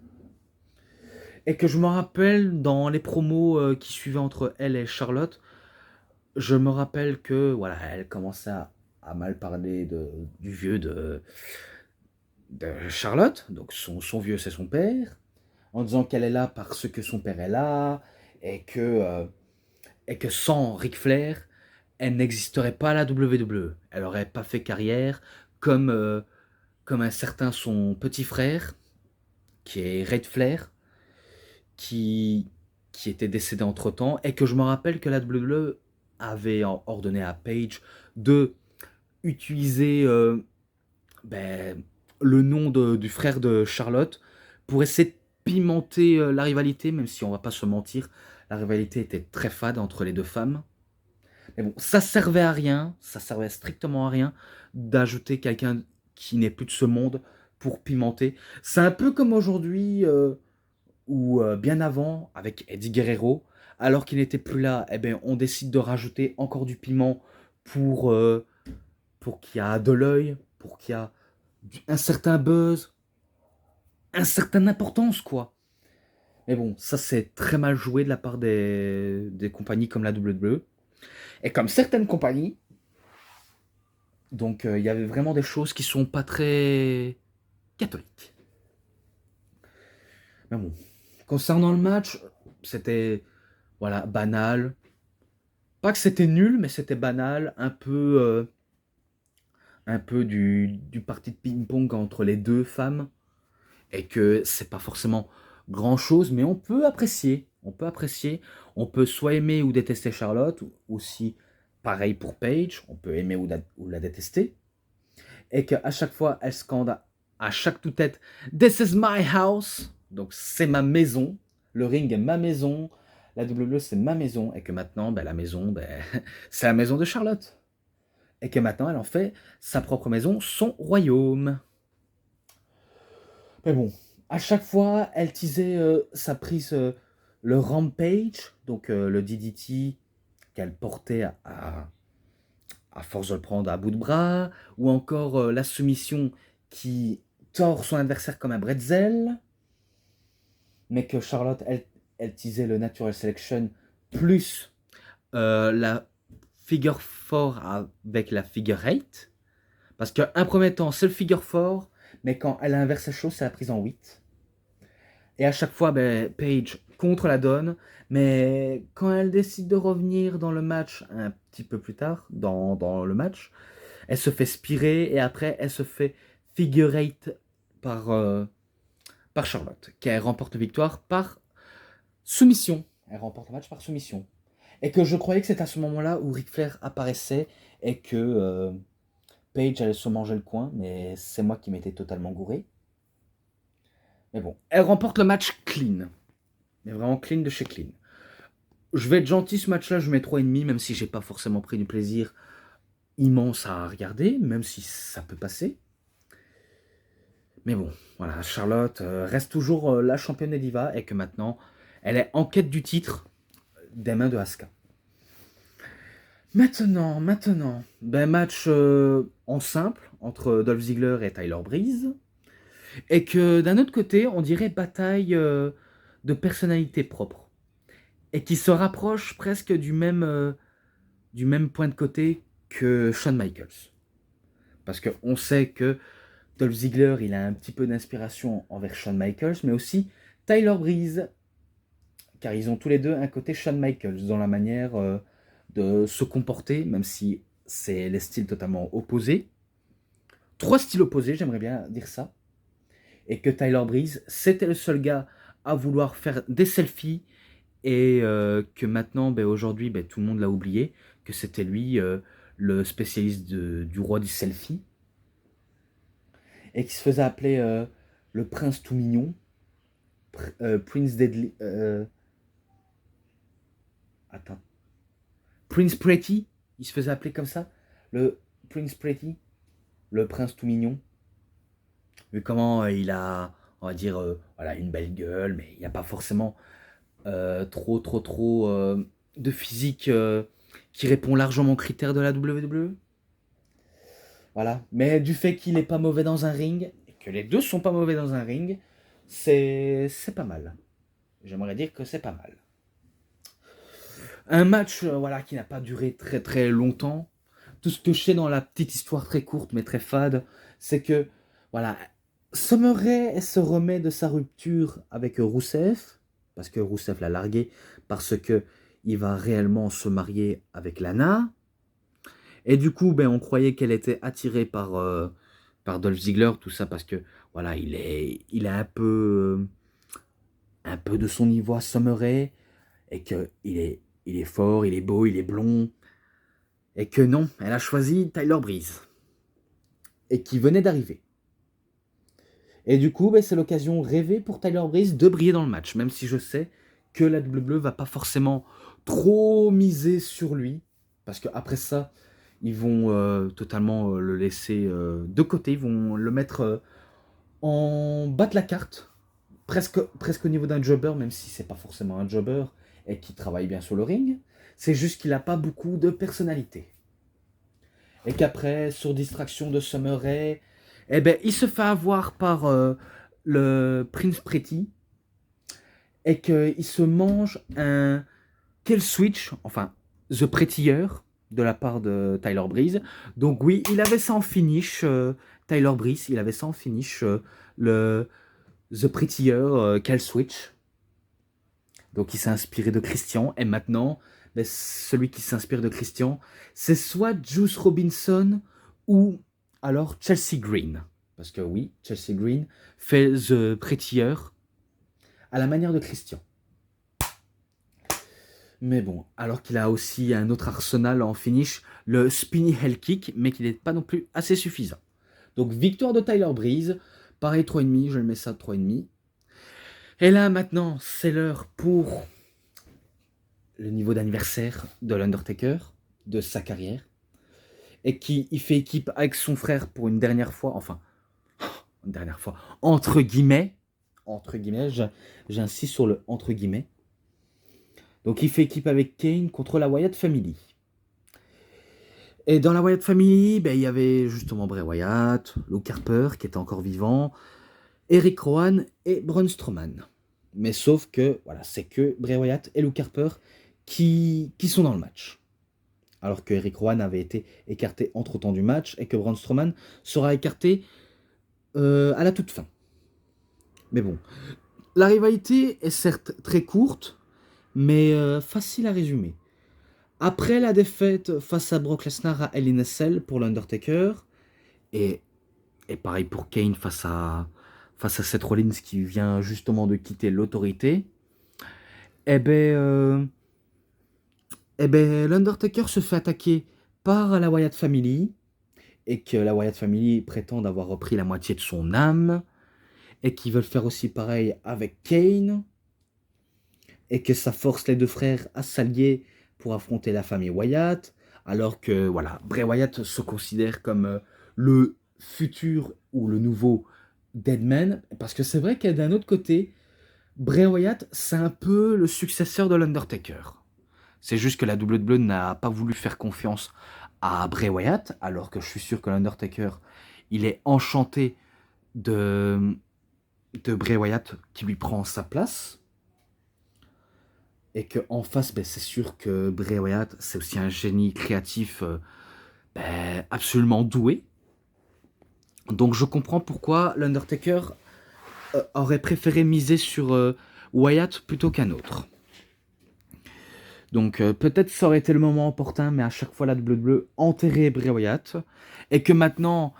Et que je me rappelle dans les promos qui suivaient entre elle et Charlotte, je me rappelle que voilà, elle commençait à mal parler du vieux de Charlotte, donc son vieux c'est son père, en disant qu'elle est là parce que son père est là, et que sans Ric Flair, elle n'existerait pas à la WWE. Elle n'aurait pas fait carrière comme, comme un certain son petit frère, qui est Red Flair, qui, qui était décédé entre-temps, et que je me rappelle que la WWE avait ordonné à Paige de utiliser le nom du frère de Charlotte pour essayer de pimenter la rivalité, même si on va pas se mentir, la rivalité était très fade entre les deux femmes. Mais bon, ça servait à rien, ça servait strictement à rien d'ajouter quelqu'un qui n'est plus de ce monde pour pimenter. C'est un peu comme aujourd'hui ou bien avant avec Eddie Guerrero, alors qu'il n'était plus là, eh ben, on décide de rajouter encore du piment pour, euh, pour qu'il y a de l'œil, pour qu'il y a un certain buzz, un certain importance, quoi. Mais bon, ça c'est très mal joué de la part des compagnies comme la WWE. Et comme certaines compagnies, donc il y avait vraiment des choses qui sont pas très catholiques. Mais bon, concernant le match, c'était voilà banal. Pas que c'était nul, mais c'était banal, un peu du parti de ping-pong entre les deux femmes. Et que c'est pas forcément grand chose, mais on peut apprécier. On peut apprécier. On peut soit aimer ou détester Charlotte, ou aussi pareil pour Paige, on peut aimer ou la détester. Et qu'à chaque fois, elle scande à chaque toute-tête This is my house. Donc c'est ma maison. Le ring est ma maison. La WWE c'est ma maison. Et que maintenant, ben, la maison, ben, c'est la maison de Charlotte. Et que maintenant, elle en fait sa propre maison, son royaume. Mais bon, à chaque fois, elle teasait sa prise, le Rampage, donc le DDT qu'elle portait à force de le prendre à bout de bras, ou encore la soumission qui tord son adversaire comme un bretzel, mais que Charlotte, elle teasait le Natural Selection plus la figure 4 avec la figure 8. Parce qu'un premier temps, c'est le figure 4, mais quand elle inverse la chose, c'est la prise en 8. Et à chaque fois, ben, Paige contre la donne, mais quand elle décide de revenir dans le match un petit peu plus tard, dans le match, elle se fait spirer et après elle se fait figure eight par Charlotte, qui remporte la victoire par soumission. Elle remporte le match par soumission. Et que je croyais que c'était à ce moment-là où Ric Flair apparaissait et que Paige allait se manger le coin, mais c'est moi qui m'étais totalement gouré. Mais bon, elle remporte le match clean. Mais vraiment clean de chez clean. Je vais être gentil ce match-là, je mets 3,5, même si j'ai pas forcément pris du plaisir immense à regarder, même si ça peut passer. Mais bon, voilà, Charlotte reste toujours la championne des divas et que maintenant, elle est en quête du titre des mains de Asuka. Maintenant, ben match en simple entre Dolph Ziggler et Tyler Breeze. Et que d'un autre côté, on dirait bataille de personnalité propre. Et qui se rapproche presque du même point de côté que Shawn Michaels. Parce qu'on sait que Dolph Ziggler, il a un petit peu d'inspiration envers Shawn Michaels, mais aussi Tyler Breeze, car ils ont tous les deux un côté Shawn Michaels dans la manière de se comporter, même si c'est les styles totalement opposés. 3 styles opposés, j'aimerais bien dire ça. Et que Tyler Breeze, c'était le seul gars à vouloir faire des selfies et que maintenant, ben, aujourd'hui, ben, tout le monde l'a oublié, que c'était lui le spécialiste du roi du selfie, et qui se faisait appeler le prince tout mignon, Prince Deadly, attends, Prince Pretty, il se faisait appeler comme ça, le Prince Pretty, le prince tout mignon, vu comment il a, on va dire, voilà, une belle gueule, mais il n'y a pas forcément trop de physique qui répond largement aux critères de la WWE. Voilà. Mais du fait qu'il n'est pas mauvais dans un ring, et que les deux sont pas mauvais dans un ring, c'est pas mal. J'aimerais dire que c'est pas mal. Un match voilà, qui n'a pas duré très longtemps. Tout ce que je sais dans la petite histoire très courte mais très fade, c'est que voilà, Summer Rae se remet de sa rupture avec Rusev, parce que Rusev l'a largué, parce que il va réellement se marier avec Lana. Et du coup, ben, on croyait qu'elle était attirée par Dolph Ziggler, tout ça parce que voilà, il est un peu de son niveau à Summer Rae et que il est fort, il est beau, il est blond. Et que non, elle a choisi Tyler Breeze et qui venait d'arriver. Et du coup, ben, c'est l'occasion rêvée pour Tyler Breeze de briller dans le match, même si je sais que la WWE va pas forcément trop miser sur lui, parce qu'après ça, ils vont totalement le laisser de côté, ils vont le mettre en bas de la carte, presque au niveau d'un jobber, même si c'est pas forcément un jobber et qui travaille bien sur le ring. C'est juste qu'il n'a pas beaucoup de personnalité. Et qu'après, sur distraction de Summer Rae, eh ben, il se fait avoir par le Prince Pretty et qu'il se mange un Kill Switch, enfin, The Prettier, de la part de Tyler Breeze. Donc oui, il avait ça en finish, Tyler Breeze, il avait ça en finish, le The Prettier Kill Switch. Donc il s'est inspiré de Christian, et maintenant, ben, celui qui s'inspire de Christian, c'est soit Juice Robinson ou alors Chelsea Green. Parce que oui, Chelsea Green fait The Prettier à la manière de Christian. Mais bon, alors qu'il a aussi un autre arsenal en finish, le Spinny Hell Kick, mais qui n'est pas non plus assez suffisant. Donc victoire de Tyler Breeze, pareil 3,5, je le mets ça 3,5. Et là maintenant, c'est l'heure pour le niveau d'anniversaire de l'Undertaker, de sa carrière, et qui il fait équipe avec son frère pour une dernière fois, enfin, une dernière fois, entre guillemets, j'insiste sur le entre guillemets. Donc il fait équipe avec Kane contre la Wyatt Family. Et dans la Wyatt Family, ben, il y avait justement Bray Wyatt, Luke Harper qui était encore vivant, Eric Rowan et Braun Strowman. Mais sauf que voilà, c'est que Bray Wyatt et Luke Harper qui sont dans le match. Alors que Eric Rowan avait été écarté entre-temps du match et que Braun Strowman sera écarté à la toute fin. Mais bon, la rivalité est certes très courte, mais facile à résumer. Après la défaite face à Brock Lesnar à Hell in a Cell pour l'Undertaker, et, et pareil pour Kane face à Seth Rollins qui vient justement de quitter l'autorité, eh ben, l'Undertaker se fait attaquer par la Wyatt Family, et que la Wyatt Family prétend avoir repris la moitié de son âme, et qu'ils veulent faire aussi pareil avec Kane, et que ça force les deux frères à s'allier pour affronter la famille Wyatt, alors que voilà, Bray Wyatt se considère comme le futur ou le nouveau Deadman, parce que c'est vrai que d'un autre côté, Bray Wyatt, c'est un peu le successeur de l'Undertaker. C'est juste que la WWE n'a pas voulu faire confiance à Bray Wyatt, alors que je suis sûr que l'Undertaker, il est enchanté de, de Bray Wyatt qui lui prend sa place. Et qu'en face, ben, c'est sûr que Bray Wyatt, c'est aussi un génie créatif ben, absolument doué. Donc je comprends pourquoi l'Undertaker aurait préféré miser sur Wyatt plutôt qu'un autre. Donc peut-être ça aurait été le moment opportun, mais à chaque fois la WWE enterrait Bray Wyatt. Et que maintenant,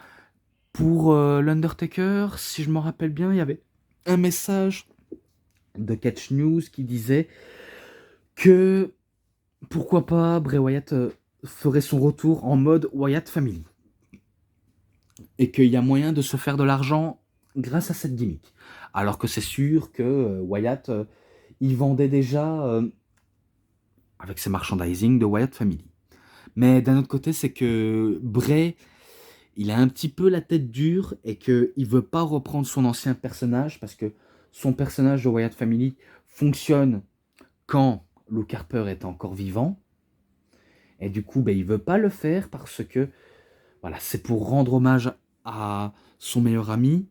pour l'Undertaker, si je m'en rappelle bien, il y avait un message de Catch News qui disait que pourquoi pas Bray Wyatt ferait son retour en mode Wyatt Family. Et qu'il y a moyen de se faire de l'argent grâce à cette gimmick. Alors que c'est sûr que Wyatt, il vendait déjà avec ses merchandising de Wyatt Family. Mais d'un autre côté, c'est que Bray, il a un petit peu la tête dure et qu'il ne veut pas reprendre son ancien personnage parce que son personnage de Wyatt Family fonctionne quand Luke Harper est encore vivant. Et du coup, ben, il ne veut pas le faire parce que voilà, c'est pour rendre hommage à son meilleur ami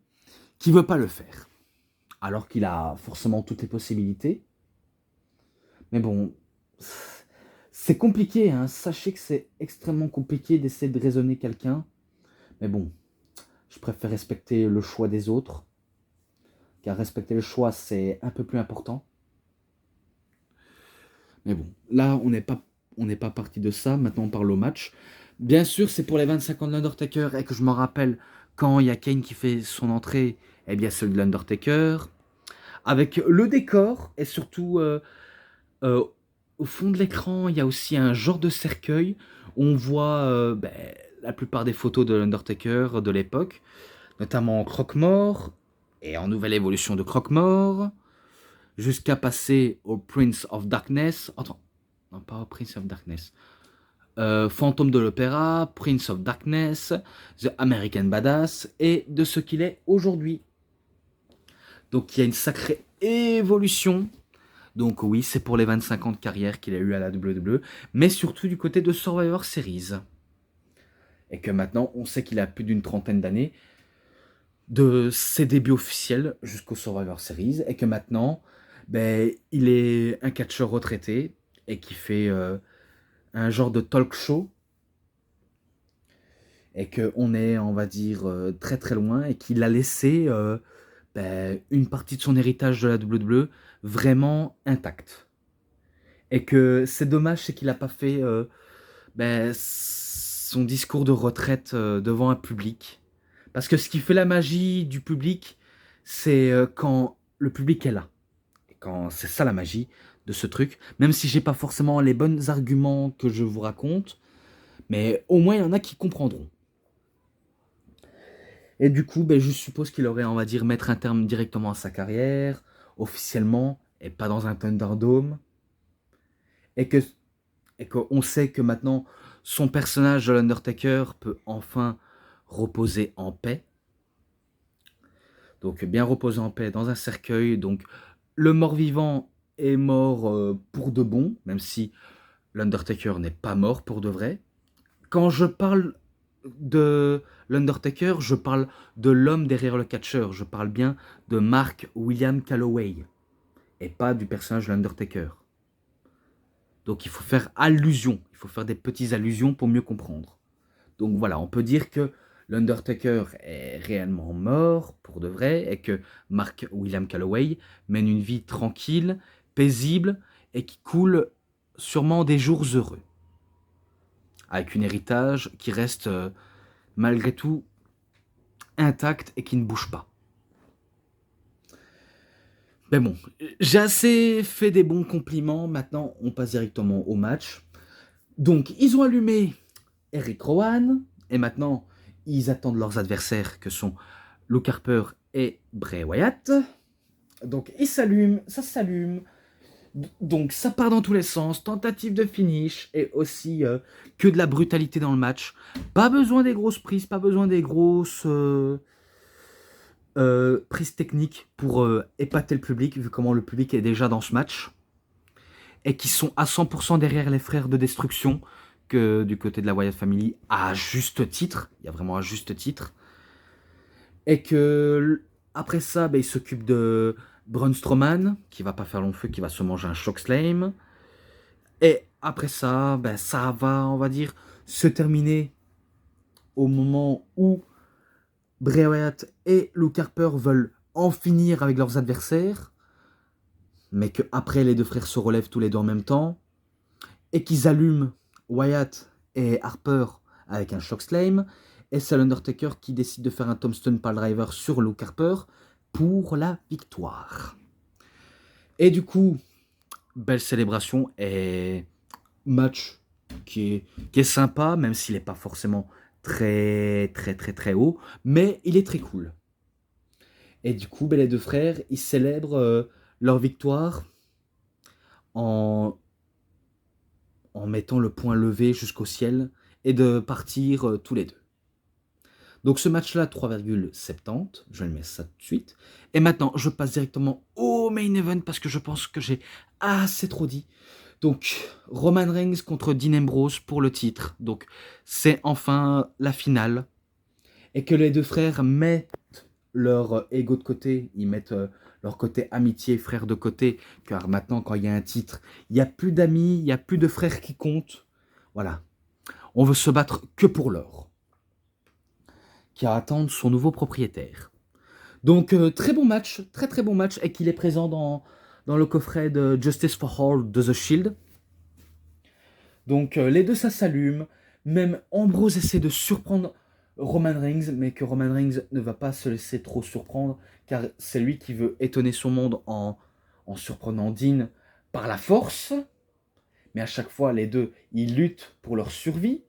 qui ne veut pas le faire. Alors qu'il a forcément toutes les possibilités. Mais bon, c'est compliqué, hein. Sachez que c'est extrêmement compliqué d'essayer de raisonner quelqu'un. Mais bon, je préfère respecter le choix des autres. Car respecter le choix, c'est un peu plus important. Mais bon, là, on n'est pas parti de ça. Maintenant, on parle au match. Bien sûr, c'est pour les 25 ans de l'Undertaker et que je me rappelle quand il y a Kane qui fait son entrée, eh bien, c'est de l'Undertaker. Avec le décor et surtout, euh, au fond de l'écran, il y a aussi un genre de cercueil. On voit la plupart des photos de l'Undertaker de l'époque, notamment en croque-mort et en nouvelle évolution de croque-mort, jusqu'à passer au Prince of Darkness. Attends, non, pas au Prince of Darkness. Fantôme de l'Opéra, Prince of Darkness, The American Badass et de ce qu'il est aujourd'hui. Donc il y a une sacrée évolution. Donc oui, c'est pour les 25 ans de carrière qu'il a eu à la WWE, mais surtout du côté de Survivor Series. Et que maintenant, on sait qu'il a plus d'une trentaine d'années de ses débuts officiels jusqu'au Survivor Series, et que maintenant, il est un catcheur retraité et qui fait un genre de talk show, et qu'on est, on va dire, très très loin, et qu'il a laissé une partie de son héritage de la WWE vraiment intacte. Et que c'est dommage, c'est qu'il n'a pas fait son discours de retraite devant un public. Parce que ce qui fait la magie du public, c'est quand le public est là. Et quand c'est ça la magie de ce truc. Même si j'ai pas forcément les bons arguments que je vous raconte, mais au moins il y en a qui comprendront. Et du coup, je suppose qu'il aurait, on va dire, mettre un terme directement à sa carrière, officiellement, et pas dans un Thunderdome. Et que et qu'on sait que maintenant, son personnage de l'Undertaker peut enfin reposer en paix. Donc bien reposer en paix dans un cercueil. Donc le mort-vivant est mort pour de bon, même si l'Undertaker n'est pas mort pour de vrai. Quand je parle de l'Undertaker, je parle de l'homme derrière le catcheur. Je parle bien de Mark William Calloway et pas du personnage de l'Undertaker. Donc il faut faire allusion, il faut faire des petites allusions pour mieux comprendre. Donc voilà, on peut dire que l'Undertaker est réellement mort pour de vrai et que Mark William Calloway mène une vie tranquille, paisible et qui coule sûrement des jours heureux. Avec un héritage qui reste malgré tout intact et qui ne bouge pas. Mais bon, j'ai assez fait des bons compliments, maintenant on passe directement au match. Donc ils ont allumé Eric Rowan, et maintenant ils attendent leurs adversaires que sont Luke Harper et Bray Wyatt. Donc ils s'allument, ça s'allume, donc ça part dans tous les sens, tentative de finish et aussi que de la brutalité dans le match. Pas besoin des grosses prises, pas besoin des grosses prises techniques pour épater le public, vu comment le public est déjà dans ce match. Et qui sont à 100% derrière les frères de destruction, que du côté de la Wyatt Family, à juste titre, il y a vraiment un juste titre. Et que après ça, il s'occupe de Braun Strowman, qui va pas faire long feu, qui va se manger un chokeslam. Et après ça, ça va, on va dire, se terminer au moment où Bray Wyatt et Luke Harper veulent en finir avec leurs adversaires, mais que après les deux frères se relèvent tous les deux en même temps, et qu'ils allument Wyatt et Harper avec un chokeslam, et c'est l'Undertaker qui décide de faire un tombstone piledriver sur Luke Harper pour la victoire. Et du coup, belle célébration et match qui est sympa, même s'il n'est pas forcément très haut, mais il est très cool. Et du coup, les deux frères, ils célèbrent leur victoire en mettant le poing levé jusqu'au ciel et de partir tous les deux. Donc ce match-là, 3,70, je vais le mettre ça tout de suite. Et maintenant, je passe directement au main event parce que je pense que j'ai assez trop dit. Donc, Roman Reigns contre Dean Ambrose pour le titre. Donc, c'est enfin la finale. Et que les deux frères mettent leur ego de côté, ils mettent leur côté amitié, frère de côté, car maintenant, quand il y a un titre, il n'y a plus d'amis, il n'y a plus de frères qui comptent. Voilà. On veut se battre que pour l'or, qui attend son nouveau propriétaire. Donc, très bon match, très bon match, et qu'il est présent dans le coffret de Justice for All de The Shield. Donc les deux ça s'allume. Même Ambrose essaie de surprendre Roman Reigns, mais que Roman Reigns ne va pas se laisser trop surprendre, car c'est lui qui veut étonner son monde en surprenant Dean par la force. Mais à chaque fois, les deux, ils luttent pour leur survie.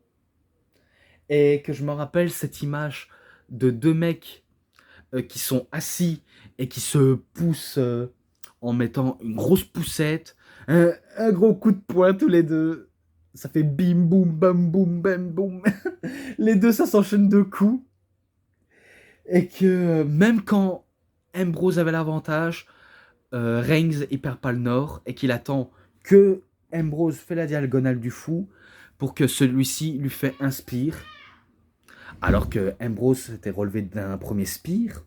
Et que je me rappelle cette image de deux mecs qui sont assis et qui se poussent en mettant une grosse poussette, un gros coup de poing tous les deux. Ça fait bim boum bam boum bam boum. Les deux ça s'enchaîne de coups. Et que même quand Ambrose avait l'avantage, Reigns il perd pas le nord et qu'il attend que Ambrose fait la diagonale du fou pour que celui-ci lui fait un spear. Alors que Ambrose s'était relevé d'un premier spear.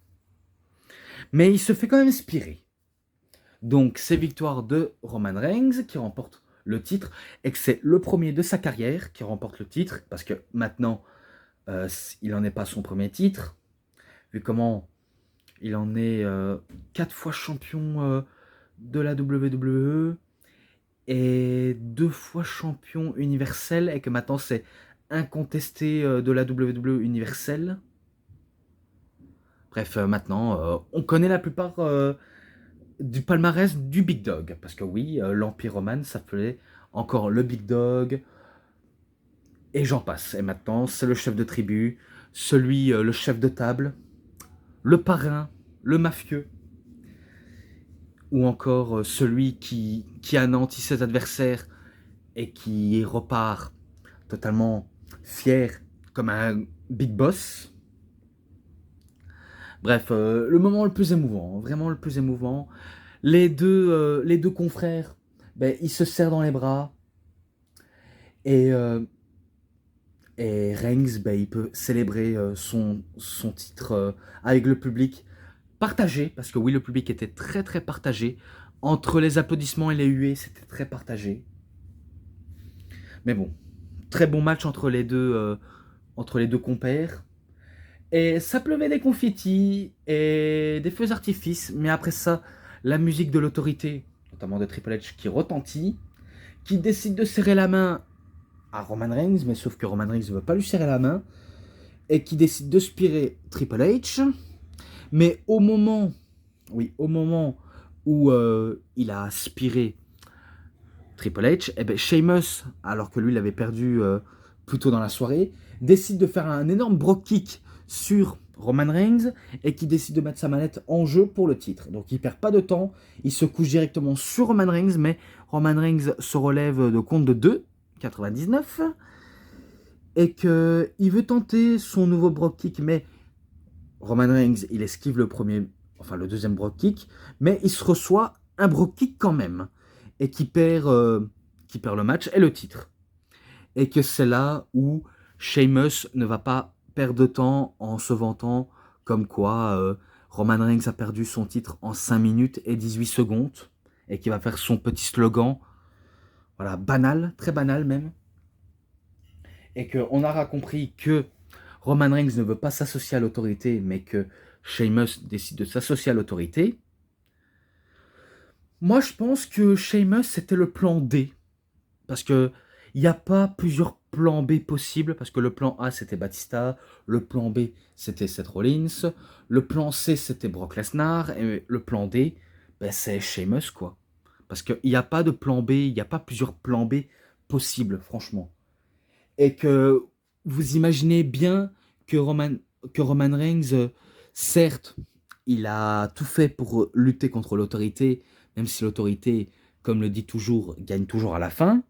Mais il se fait quand même inspirer. Donc c'est victoire de Roman Reigns qui remporte le titre et que c'est le premier de sa carrière qui remporte le titre parce que maintenant il n'en est pas son premier titre vu comment il en est 4 fois champion de la WWE et 2 fois champion universel et que maintenant c'est incontesté de la WWE universelle. Bref, maintenant on connaît la plupart du palmarès du Big Dog. Parce que oui, l'Empire romain s'appelait encore le Big Dog. Et j'en passe. Et maintenant, c'est le chef de tribu, le chef de table, le parrain, le mafieux. Ou encore celui qui anéantit ses adversaires et qui repart totalement fier comme un big boss. Bref, le moment le plus émouvant, vraiment le plus émouvant. Les deux confrères, ben, ils se serrent dans les bras. Et, euh, et Reigns, ben, il peut célébrer son titre avec le public partagé. Parce que oui, le public était très très partagé. Entre les applaudissements et les huées, c'était très partagé. Mais bon, très bon match entre les deux compères. Et ça pleuvait des confettis et des feux d'artifice. Mais après ça, la musique de l'autorité, notamment de Triple H, qui retentit, qui décide de serrer la main à Roman Reigns, mais sauf que Roman Reigns ne veut pas lui serrer la main, et qui décide de spirer Triple H. Mais au moment où il a aspiré Triple H, eh ben Sheamus, alors que lui l'avait perdu plus tôt dans la soirée, décide de faire un énorme Brogue Kick sur Roman Reigns et qui décide de mettre sa manette en jeu pour le titre. Donc il perd pas de temps, il se couche directement sur Roman Reigns, mais Roman Reigns se relève de compte de 2, 99, et qu'il veut tenter son nouveau Brogue Kick, mais Roman Reigns, il esquive le deuxième Brogue Kick, mais il se reçoit un Brogue Kick quand même, et qui perd le match et le titre. Et que c'est là où Sheamus ne va pas perdre de temps en se vantant comme quoi Roman Reigns a perdu son titre en 5 minutes et 18 secondes, et qui va faire son petit slogan, voilà, banal, très banal même, et qu'on aura compris que Roman Reigns ne veut pas s'associer à l'autorité, mais que Sheamus décide de s'associer à l'autorité. Moi, je pense que Sheamus, c'était le plan D. Parce que il n'y a pas plusieurs plans B possibles. Parce que le plan A, c'était Batista. Le plan B, c'était Seth Rollins. Le plan C, c'était Brock Lesnar. Et le plan D, ben, c'est Sheamus, quoi. Parce qu'il n'y a pas de plan B. Il n'y a pas plusieurs plans B possibles, franchement. Et que vous imaginez bien que Roman Reigns, certes, il a tout fait pour lutter contre l'autorité, même si l'autorité, comme le dit toujours, gagne toujours à la fin.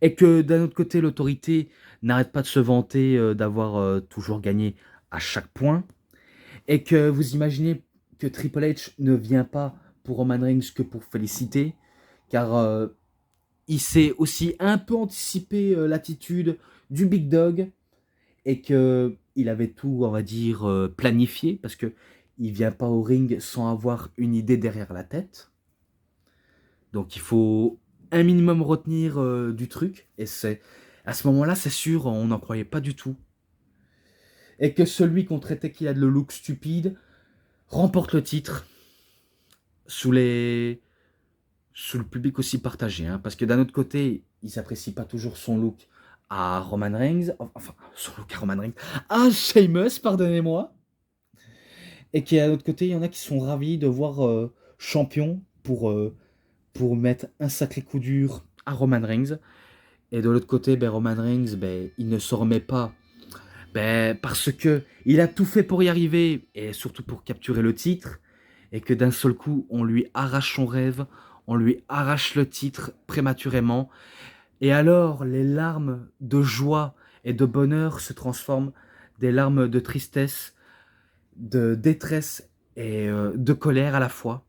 Et que d'un autre côté, l'autorité n'arrête pas de se vanter d'avoir toujours gagné à chaque point. Et que vous imaginez que Triple H ne vient pas pour Roman Reigns que pour féliciter, car il s'est aussi un peu anticipé l'attitude du Big Dog et que il avait tout, on va dire, planifié parce que il vient pas au ring sans avoir une idée derrière la tête. Donc il faut un minimum retenir du truc et c'est à ce moment-là, c'est sûr, on n'en croyait pas du tout. Et que celui qu'on traitait qu'il a de le look stupide remporte le titre sous les sous le public aussi partagé, hein, parce que d'un autre côté, ils n'apprécient pas toujours son look à Roman Reigns, enfin, son look à Roman Reigns, à Sheamus, pardonnez-moi, et qui, à l'autre côté, il y en a qui sont ravis de voir champion pour mettre un sacré coup dur à Roman Reigns, et de l'autre côté, ben, Roman Reigns, ben, il ne se remet pas, ben, parce que il a tout fait pour y arriver, et surtout pour capturer le titre, et que d'un seul coup, on lui arrache son rêve, on lui arrache le titre prématurément, et alors les larmes de joie et de bonheur se transforment des larmes de tristesse, de détresse et de colère à la fois.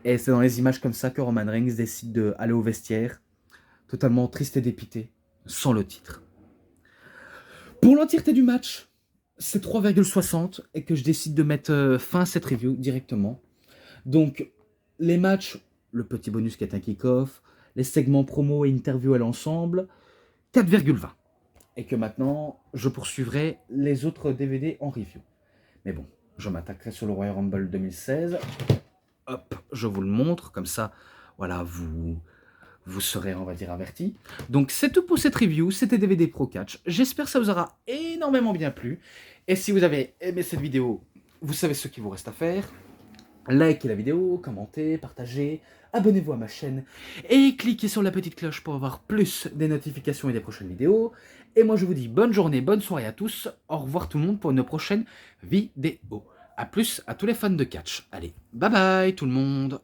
Et c'est dans les images comme ça que Roman Reigns décide d'aller au vestiaire, totalement triste et dépité, sans le titre. Pour l'entièreté du match, c'est 3,60 et que je décide de mettre fin à cette review directement. Donc, les matchs, le petit bonus qui est un kick-off, les segments promo et interview à l'ensemble, 4,20. Et que maintenant, je poursuivrai les autres DVD en review. Mais bon, je m'attaquerai sur le Royal Rumble 2016. Hop, je vous le montre, comme ça, voilà, vous serez, on va dire, avertis. Donc, c'est tout pour cette review, c'était DVD Pro Catch. J'espère que ça vous aura énormément bien plu. Et si vous avez aimé cette vidéo, vous savez ce qu'il vous reste à faire. Likez la vidéo, commentez, partagez, abonnez-vous à ma chaîne et cliquez sur la petite cloche pour avoir plus des notifications et des prochaines vidéos. Et moi je vous dis bonne journée, bonne soirée à tous, au revoir tout le monde pour une prochaine vidéo. A plus à tous les fans de catch. Allez, bye bye tout le monde.